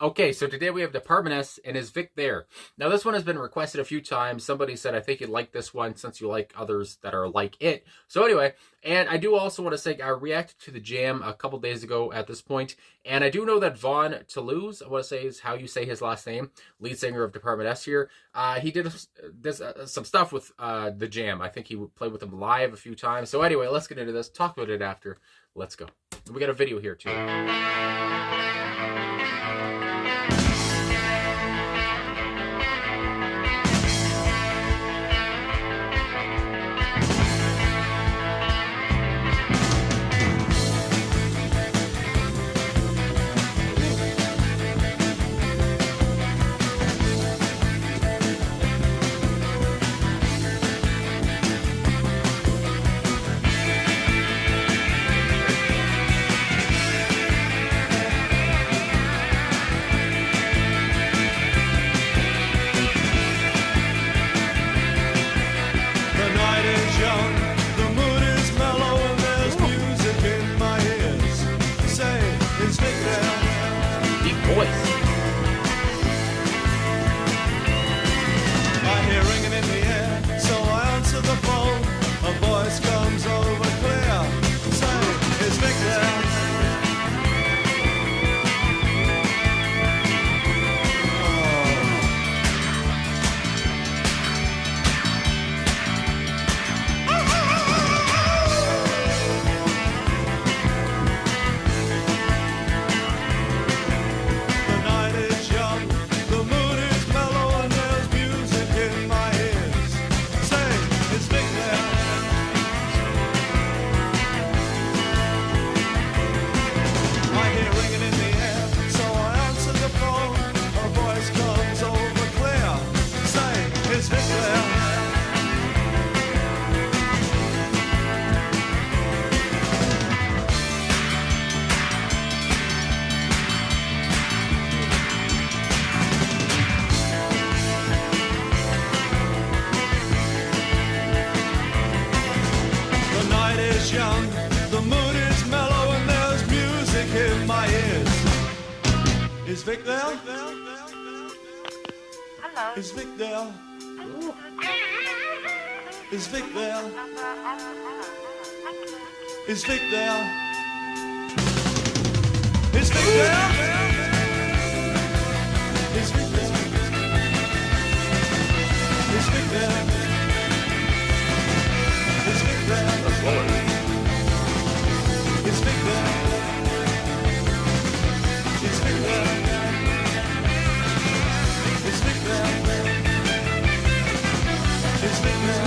Okay, so today we have Department S and is Vic there? Now this one has been requested a few times. Somebody said, I think you'd like this one since you like others that are like it. So anyway, and I do also want to say I reacted to the jam a couple days ago at this point, and I do know that Vaughn Toulouse, I want to say is how you say his last name, lead singer of Department S here, he did some stuff with the jam. I think he played with them live a few times. So anyway, let's get into this, talk about it after. Let's go. We got a video here too. Young, the mood is mellow, and there's music in my ears. Is Vic there? Hello. Is Vic there? Is Vic there? Is Vic there? Is Vic there? Is Vic there? Is Vic there? Is Vic there? It's Vic there. It's Vic there. It's Vic there. It's Vic there. It's Vic there. It's Vic there. It's Vic there. It's Vic there.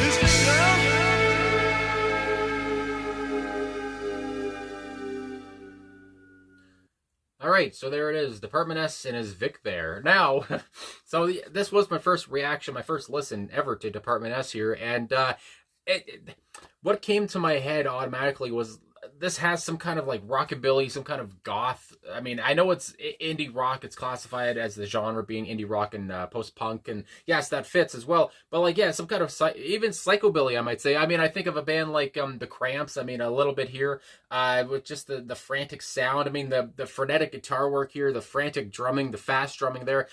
It's Vic there. All right, so there it is, Department S and is Vic there. Now, so this was my first reaction, my first listen ever to Department S here, and what came to my head automatically was this has some kind of like rockabilly, some kind of goth. I mean, I know it's indie rock. It's classified as the genre being indie rock and post-punk. And yes, that fits as well. But like, yeah, some kind of even psychobilly, I might say. I mean, I think of a band like the Cramps. I mean, a little bit here with just the frantic sound. I mean, the frenetic guitar work here, the frantic drumming, the fast drumming there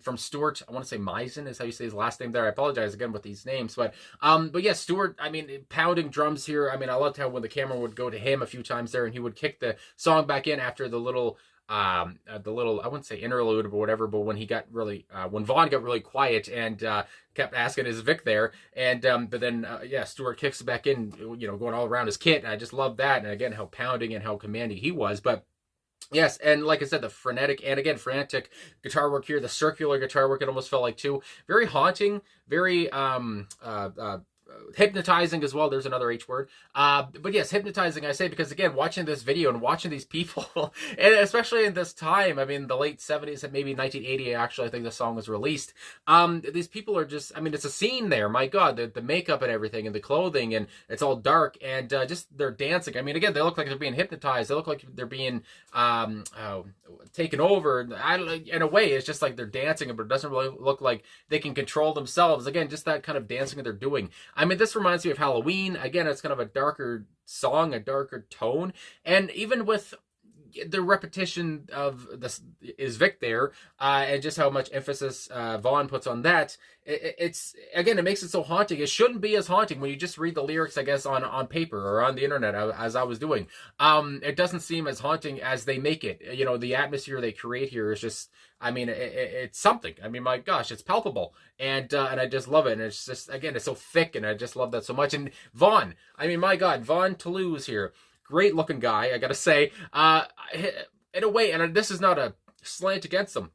from Stuart. I want to say Misen is how you say his last name there. I apologize again with these names. But yeah, Stuart, I mean, pounding drums here. I mean, I loved how when the camera would go to him a few times there and he would kick the song back in after the little I wouldn't say interlude or whatever, but when he got really when Vaughn got really quiet and kept asking, is Vic there? And but then yeah, Stuart kicks it back in, you know, going all around his kit, and I just love that. And again, how pounding and how commanding he was. But yes, and like I said, the frenetic and again frantic guitar work here, the circular guitar work, it almost felt like too, very haunting, very hypnotizing as well. There's another H word. But yes, hypnotizing, I say, because again, watching this video and watching these people, and especially in this time, I mean, the late 70s and maybe 1980, actually, I think the song was released. These people are just, I mean, it's a scene there. My God, the makeup and everything and the clothing, and it's all dark, and just they're dancing. I mean, again, they look like they're being hypnotized. They look like they're being taken over. In a way, it's just like they're dancing, but it doesn't really look like they can control themselves. Again, just that kind of dancing that they're doing. I mean, this reminds me of Halloween. Again, it's kind of a darker song, a darker tone. And even with the repetition of this is Vic there, and just how much emphasis Vaughn puts on that, it's again, it makes it so haunting. It shouldn't be as haunting when you just read the lyrics, I guess, on paper or on the internet, as I was doing. It doesn't seem as haunting as they make it. You know, the atmosphere they create here is just, I mean, it's something. I mean, my gosh, it's palpable, and I just love it. And it's just, again, it's so thick, and I just love that so much. And Vaughn, I mean, my God, Vaughn Toulouse here. Great looking guy, I gotta say. In a way, and this is not a slant against him,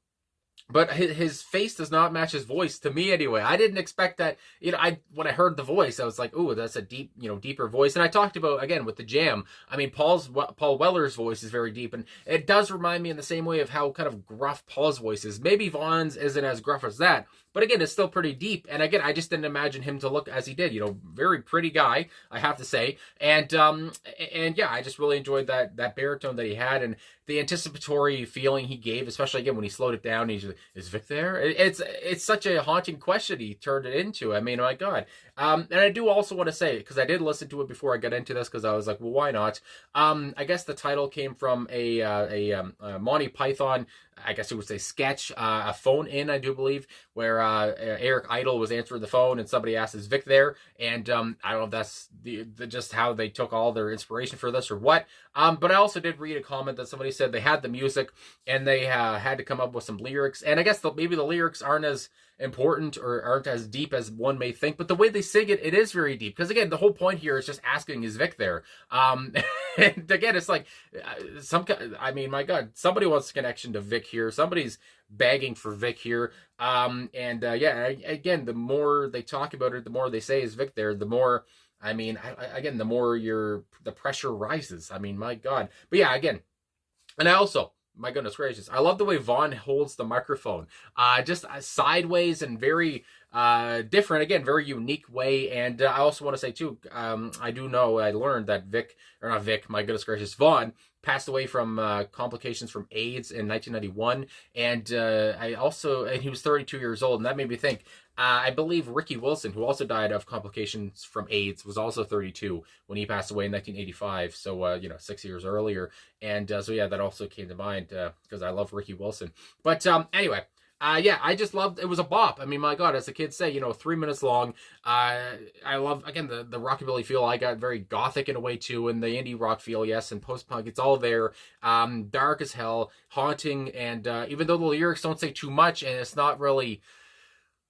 but his face does not match his voice, to me anyway. I didn't expect that. You know, when I heard the voice, I was like, "Ooh, that's a deep, deeper voice." And I talked about, again, with the Jam. I mean, Paul Weller's voice is very deep, and it does remind me in the same way of how kind of gruff Paul's voice is. Maybe Vaughn's isn't as gruff as that, but again, it's still pretty deep. And again, I just didn't imagine him to look as he did. Very pretty guy, I have to say. And yeah, I just really enjoyed that baritone that he had, and the anticipatory feeling he gave, especially again when he slowed it down. He's just, is Vic there? It's such a haunting question he turned it into. I mean, my God. And I do also want to say, because I did listen to it before I got into this, because I was like, well, why not? I guess the title came from a Monty Python, I guess it would say sketch, a phone in, I do believe, where Eric Idle was answering the phone and somebody asked, is Vic there? And I don't know if that's just how they took all their inspiration for this or what. But I also did read a comment that somebody said they had the music and they had to come up with some lyrics. And I guess maybe the lyrics aren't as important or aren't as deep as one may think, but the way they sing it, it is very deep. Because again, the whole point here is just asking, is Vic there? And again, it's like I mean, my God, somebody wants a connection to Vic here. Somebody's begging for Vic here. Yeah, again, the more they talk about it, the more they say is Vic there, the more, I mean, again, the more the pressure rises. I mean, my God. But yeah, again, and I also, my goodness gracious, I love the way Vaughn holds the microphone, just sideways and very different, again, very unique way. And I also want to say too, I learned that my goodness gracious, Vaughn passed away from complications from AIDS in 1991, and he was 32 years old, and that made me think. I believe Ricky Wilson, who also died of complications from AIDS, was also 32 when he passed away in 1985. So 6 years earlier, and so yeah, that also came to mind because I love Ricky Wilson. But anyway. Yeah, I just loved it. Was a bop. I mean, my God, as the kids say, 3 minutes long. I love, again, the rockabilly feel. I got very gothic in a way too, and the indie rock feel, yes, and post-punk. It's all there. Dark as hell, haunting, and even though the lyrics don't say too much, and it's not really,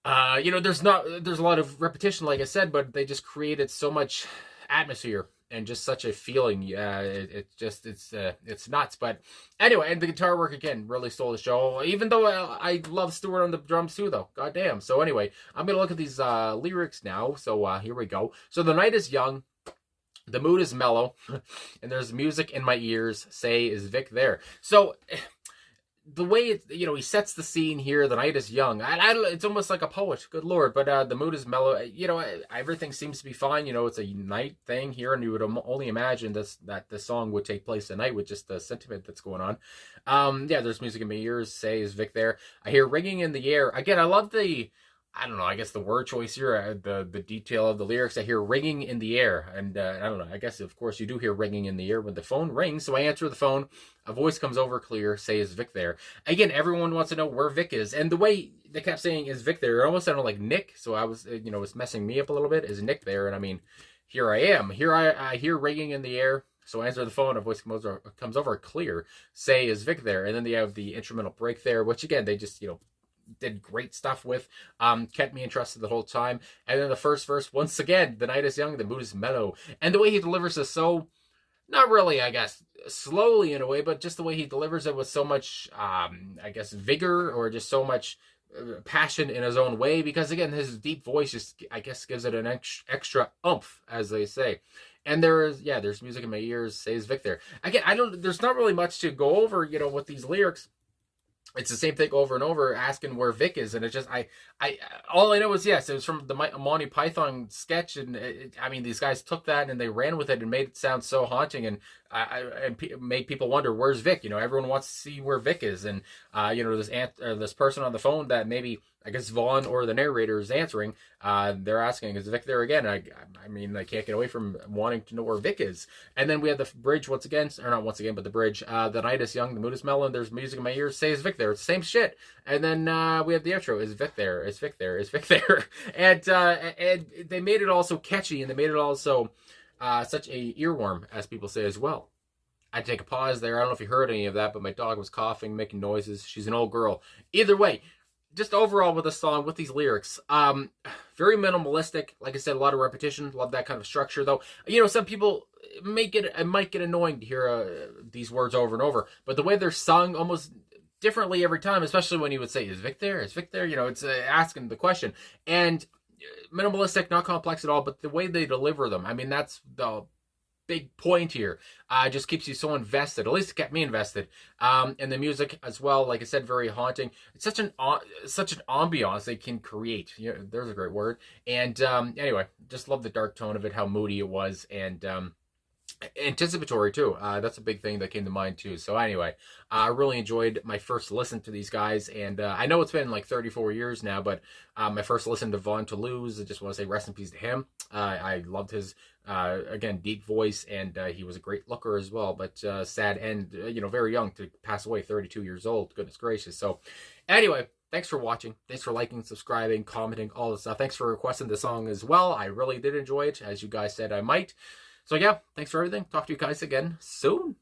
there's a lot of repetition, like I said, but they just created so much atmosphere and just such a feeling. Yeah, it's nuts. But anyway, and the guitar work again really stole the show. Even though I love Stewart on the drums too, though. God damn. So anyway, I'm gonna look at these lyrics now. So here we go. So the night is young, the mood is mellow, and there's music in my ears. Say, is Vic there? So the way he sets the scene here. The night is young. It's almost like a poet. Good Lord. But the mood is mellow. Everything seems to be fine. It's a night thing here, and you would only imagine that the song would take place at night with just the sentiment that's going on. Yeah, there's music in my ears. Say, is Vic there? I hear ringing in the air. Again, I love the word choice here, the detail of the lyrics. I hear ringing in the air, and I don't know, I guess, of course, you do hear ringing in the air when the phone rings, so I answer the phone, a voice comes over clear, say, is Vic there? Again, everyone wants to know where Vic is, and the way they kept saying, is Vic there, it almost sounded like Nick, so I was, it's messing me up a little bit, is Nick there? And I mean, here I am, I hear ringing in the air, so I answer the phone, a voice comes over clear, say, is Vic there? And then they have the instrumental break there, which again, they just, did great stuff with, kept me interested the whole time. And then the first verse, once again, the night is young, the mood is mellow. And the way he delivers is so, not really, I guess, slowly in a way, but just the way he delivers it with so much, vigor, or just so much passion in his own way, because again, his deep voice just, I guess, gives it an extra oomph, as they say. And there's music in my ears, says Vic there. Again, there's not really much to go over, with these lyrics. It's the same thing over and over, asking where Vic is, and it just, all I know is, yes, it was from the Monty Python sketch, and these guys took that and they ran with it and made it sound so haunting, and made people wonder, where's Vic? Everyone wants to see where Vic is, and this person on the phone that maybe, I guess, Vaughn or the narrator is answering, they're asking, is Vic there again? I can't get away from wanting to know where Vic is. And then we have the bridge once again, or not once again, but the bridge. The night is young, the mood is mellow, and there's music in my ears. Say, is Vic there? It's the same shit. And then we have the outro. Is Vic there? Is Vic there? Is Vic there? And they made it also catchy, and they made it also such a earworm, as people say as well. I'd take a pause there. I don't know if you heard any of that, but my dog was coughing, making noises. She's an old girl. Either way, just overall with the song, with these lyrics, very minimalistic. Like I said, a lot of repetition. Love that kind of structure, though. Some people might get annoying to hear these words over and over, but the way they're sung almost differently every time, especially when you would say, is Vic there? Is Vic there? It's asking the question. And minimalistic, not complex at all, but the way they deliver them, that's the big point here. Just keeps you so invested. At least it kept me invested. And the music as well, like I said, very haunting. It's such an ambiance they can create. There's a great word. And anyway, just love the dark tone of it, how moody it was, and anticipatory too. That's a big thing that came to mind too. So anyway, I really enjoyed my first listen to these guys, and I know it's been like 34 years now, but my first listen to Vaughn Toulouse, I just want to say rest in peace to him. I loved his again, deep voice, and he was a great looker as well, but sad and very young to pass away, 32 years old. Goodness gracious. So anyway, thanks for watching. Thanks for liking, subscribing, commenting, all this stuff. Thanks for requesting the song as well. I really did enjoy it, as you guys said I might. So yeah, thanks for everything. Talk to you guys again soon.